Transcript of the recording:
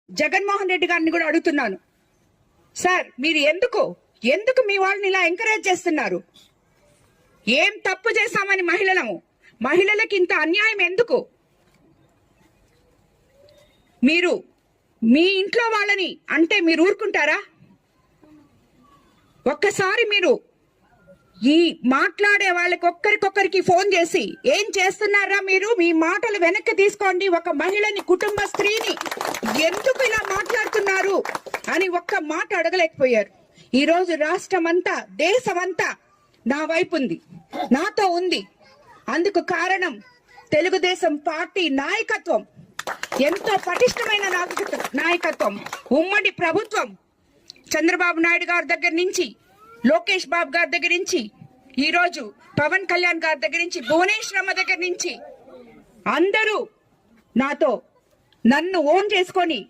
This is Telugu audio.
జగన్మోహన్ రెడ్డి గారిని కూడా అడుగుతున్నాను, సార్ మీరు ఎందుకు మీ వాళ్ళని ఇలా ఎంకరేజ్ చేస్తున్నారు? ఏం తప్పు చేశామని మహిళలకి ఇంత అన్యాయం ఎందుకు? మీరు మీ ఇంట్లో వాళ్ళని అంటే మీరు ఊరుకుంటారా? ఒక్కసారి మీరు ఈ మాట్లాడే వాళ్ళకి ఒక్కరికొక్కరికి ఫోన్ చేసి ఏం చేస్తున్నారా మీరు, మీ మాటలు వెనక్కి తీసుకోండి, ఒక మహిళని, కుటుంబ స్త్రీని ఎందుకు ఇలా మాట్లాడుతున్నారు అని ఒక్క మాట అడగలేకపోయారు. ఈ రోజు రాష్ట్రమంతా, దేశమంతా నా వైపు ఉంది, నాతో ఉంది. అందుకు కారణం తెలుగుదేశం పార్టీ నాయకత్వం, ఎంతో పటిష్టమైన నాయకత్వం, ఉమ్మడి ప్రభుత్వం. చంద్రబాబు నాయుడు గారి దగ్గర నుంచి, లోకేష్ బాబు గారి దగ్గర నుంచి, ఈ రోజు పవన్ కళ్యాణ్ గారి దగ్గర నుంచి, భువనేశ్వరమ్మ దగ్గర నుంచి అందరూ నన్ను ఓన్ చేసుకొని